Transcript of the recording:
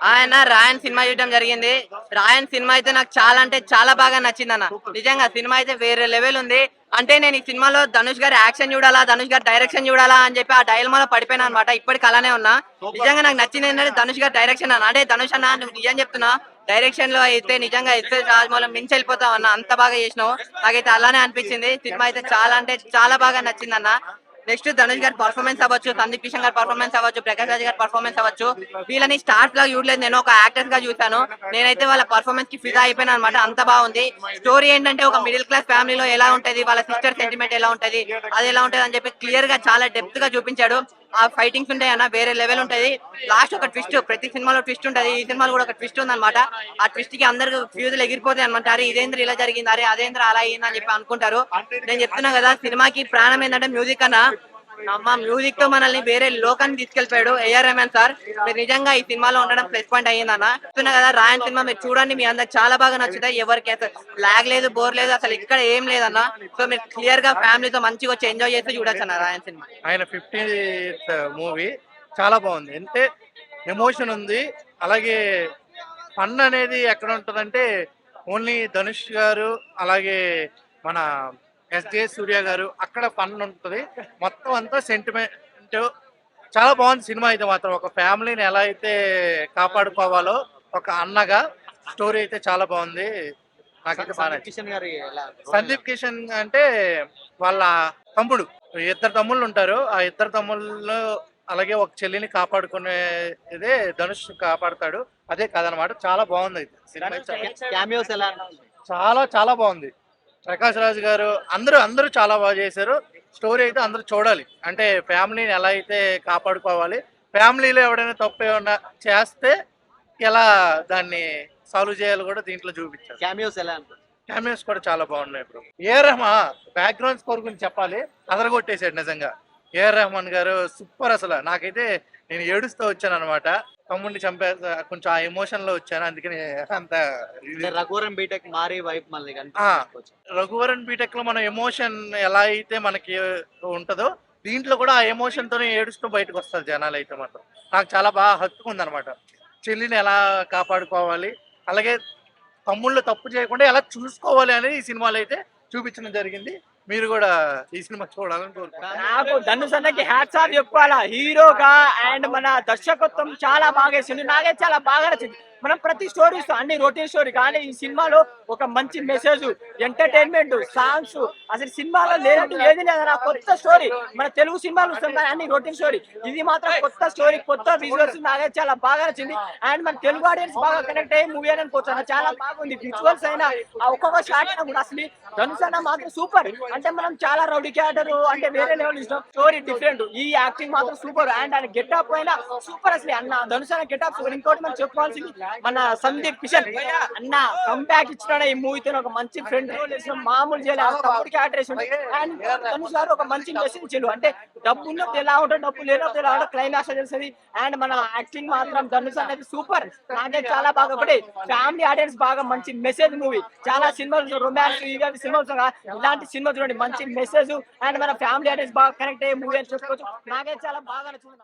ఆయన రాయన్ సినిమా చూడడం జరిగింది. రాయన్ సినిమా అయితే నాకు చాలా అంటే చాలా బాగా నచ్చిందన్న. నిజంగా సినిమా అయితే వేరే లెవెల్ ఉంది. అంటే నేను ఈ సినిమాలో ధనుష్ గారి యాక్షన్ చూడాలా, ధనుష్ గారి డైరెక్షన్ చూడాలా అని చెప్పి ఆ డైలమాలో పడిపోయినా అనమాట. ఇప్పటికి అలానే ఉన్నా. నిజంగా నాకు నచ్చింది ఏంటంటే ధనుష్ గారి డైరెక్షన్ అన్న. అంటే ధనుష్ అన్న నువ్వు నిజం చెప్తున్నా, డైరెక్షన్ లో అయితే నిజంగా ఎస్ఎస్ రాజమౌళి మించి వెళ్ళిపోతావు అన్న. అంత బాగా చేసినావు. నాకైతే అలానే అనిపించింది. సినిమా అయితే చాలా అంటే చాలా బాగా నచ్చింది అన్న. నెక్స్ట్ ధనుష్ గారి పర్ఫార్మెన్స్ అవ్వచ్చు, సందీప్ కిషన్ గారి పర్ఫార్మెన్స్ అవ్వచ్చు, ప్రకాష్ రాజ్ గారి పర్ఫార్మెన్స్ అవ్వచ్చు. వీళ్ళని స్టార్స్ లా చూడలేదు, నేను ఒక యాక్టర్స్ గా చూసాను. నేనైతే వాళ్ళ పర్ఫార్మెన్స్ కి ఫిదా అయిపోయినా అనమాట. అంత బాగుంది. స్టోరీ ఏంటంటే ఒక మిడిల్ క్లాస్ ఫ్యామిలీలో ఎలా ఉంటది, వాళ్ళ సిస్టర్ సెంటిమెంట్ ఎలా ఉంటది, అది ఎలా ఉంటది అని చెప్పి క్లియర్ గా చాలా డెప్త్ గా చూపించాడు. ఆ ఫైటింగ్స్ ఉంటాయి అన్న, వేరే లెవెల్ ఉంటది. లాస్ట్ ఒక ట్విస్ట్, ప్రతి సినిమాలో ట్విస్ట్ ఉంటది. ఈ సినిమాలో కూడా ఒక ట్విస్ట్ ఉంది అనమాట. ఆ ట్విస్ట్ కి అందరికి ఫ్యూజులు ఎగిరిపోతాయి అనమాట. అరే ఇదేంద్ర ఇలా జరిగింది, అరే అదేంద్ర అలా అయింది అని చెప్పి అనుకుంటారు. నేను చెప్తున్నా కదా, సినిమాకి ప్రాణం ఏంటంటే మ్యూజిక్ అన్న. అమ్మ మ్యూజిక్ తో మనల్ని వేరే లోకాన్ని తీసుకెళ్లిపోయాడు ఏఆర్ రెహమాన్ సార్. మీరు నిజంగా ఈ సినిమాలో ఉండడం ప్లస్ పాయింట్ అయ్యిందన్న. చెప్తున్నా కదా, రాయన్ సినిమా మీరు చూడండి, మీ అందరికి చాలా బాగా నచ్చుతాయి. ఎవరికి అసలు లాగ్ లేదు, బోర్ లేదు, అసలు ఇక్కడ ఏం లేదన్న. సో మీరు క్లియర్ గా ఫ్యామిలీతో మంచిగా వచ్చి ఎంజాయ్ చేసి చూడొచ్చు అన్న రాయన్ సినిమా. ఆయన 15th మూవీ చాలా బాగుంది. అంటే ఎమోషన్ ఉంది, అలాగే ఫన్ అనేది ఎక్కడ ఉంటుందంటే ఓన్లీ ధనుష్ గారు, అలాగే మన ఎస్జే సూర్య గారు అక్కడ ఫన్ ఉంటుంది. మొత్తం అంతా సెంటిమెంట్. చాలా బాగుంది సినిమా అయితే మాత్రం. ఒక ఫ్యామిలీని ఎలా అయితే కాపాడుకోవాలో ఒక అన్నగా స్టోరీ అయితే చాలా బాగుంది. నాకైతే బాగా నచ్చింది. సందీప్ కిషన్ అంటే వాళ్ళ తమ్ముడు, ఇద్దరు తమ్ముళ్ళు ఉంటారు. ఆ ఇద్దరు తమ్ముళ్ళు అలాగే ఒక చెల్లిని కాపాడుకునే ఇదే ధనుష్ కాపాడుతాడు. అదే కథనమాట. చాలా బాగుంది అయితే సినిమా. చాలా చాలా బాగుంది. ప్రకాష్ రాజ్ గారు అందరూ అందరూ చాలా బాగా చేశారు. స్టోరీ అయితే అందరూ చూడాలి. అంటే ఫ్యామిలీని ఎలా అయితే కాపాడుకోవాలి, ఫ్యామిలీలో ఎవడైనా తప్పు ఏమన్నా చేస్తే ఎలా దాన్ని సాల్వ్ చేయాలి కూడా దీంట్లో చూపించారు. క్యామియోస్ కూడా చాలా బాగున్నాయి. ఇప్పుడు ఏఆర్ రెహమాన్ బ్యాక్గ్రౌండ్ స్కోర్ గురించి చెప్పాలి, అదరగొట్టేశాడు నిజంగా. ఏఆర్ రెహమాన్ గారు సూపర్. అసలు నాకైతే నేను ఏడుస్తూ వచ్చాను అనమాట. తమ్ముడిని చంపే కొంచెం ఆ ఎమోషన్ లో వచ్చాను, అందుకని అంత. రఘువరన్ బీటెక్ మారి వైపు మళ్ళీ రఘువరన్ బీటెక్ లో మన ఎమోషన్ ఎలా అయితే మనకి ఉంటుందో దీంట్లో కూడా ఆ ఎమోషన్ తోనే ఏడుస్తూ బయటకు వస్తారు జనాలు అయితే మాత్రం. నాకు చాలా బాగా హత్తుకుంది అనమాట. చెల్లిని ఎలా కాపాడుకోవాలి, అలాగే తమ్ముళ్ళు తప్పు చేయకుండా ఎలా చూసుకోవాలి అనేది ఈ సినిమాలో అయితే చూపించడం జరిగింది. మీరు కూడా ఈ సినిమా చూడాలని కోరుకుంటున్నాను. నాకు ధనుష్ అన్నకి హ్యాట్స్ ఆఫ్ చెప్పుకోవాలా. హీరోగా అండ్ మన దర్శకత్వం చాలా బాగా వేసింది. నాకైతే చాలా బాగా నచ్చింది. మనం ప్రతి స్టోరీస్ అన్ని రొటీన్ స్టోరీ, కానీ ఈ సినిమాలో ఒక మంచి మెసేజ్, ఎంటర్టైన్మెంట్, సాంగ్స్, అసలు సినిమాలో లేనట్టు ఏది లేదన్న. కొత్త స్టోరీ. మన తెలుగు సినిమాలు వస్తాం కానీ అన్ని రొటీన్ స్టోరీ, ఇది మాత్రం కొత్త స్టోరీ, కొత్త విజువల్స్. నాకైతే చాలా బాగా నచ్చింది. అండ్ మన తెలుగు ఆడియన్స్ బాగా కనెక్ట్ అయ్యే మూవీ అని అనుకోవచ్చు. చాలా బాగుంది. విజువల్స్ అయినా ఒక్కొక్క షాట్ అయినా కూడా అసలు ధనుష్ అన్న మాత్రం సూపర్. అంటే మనం చాలా రౌడీ క్యారెక్టర్ అంటే వేరే లెవెల్ ఇష్టం, స్టోరీ డిఫరెంట్, ఈ యాక్టింగ్ మాత్రం సూపర్. అండ్ ఆయన గెటప్ అయినా సూపర్. అసలు అన్న ధనుష్ అన్న గెటప్ సూపర్. ఇంకోటి మనం చెప్పుకోవాల్సింది మన సందీప్ కిషన్ అన్న కంబ్యాక్ ఇచ్చిన ఈ మూవీతో ఒక మంచి ఫ్రెండ్ రోల్ వేసిన, మామూలు చేయలేదు, తమ్ముడు క్యారెక్టర్ వేసిన. అండ్ ధనుష్ గారు ఒక మంచి మెసేజ్ ఇచ్చారు. అంటే డబ్బు ఉన్నప్పుడు ఎలా ఉంటుంది, డబ్బు లేనప్పుడు ఎలా ఉంటుంది, క్లైమాక్స్ తెలుస్తుంది. అండ్ మన యాక్టింగ్ మాత్రం ధనుష్ అనేది సూపర్. నాకే చాలా బాగా. ఒకటి ఫ్యామిలీ ఆడియన్స్ బాగా మంచి మెసేజ్ మూవీ. చాలా సినిమాలు రొమాన్స్ ఇవి సినిమాలు, ఇలాంటి సినిమా చూడండి, మంచి మెసేజ్. అండ్ మన ఫ్యామిలీ ఆడియన్స్ బాగా కనెక్ట్ అయ్యే మూవీ అని చెప్పుకోవచ్చు. నాకైతే చాలా బాగా నచ్చింది.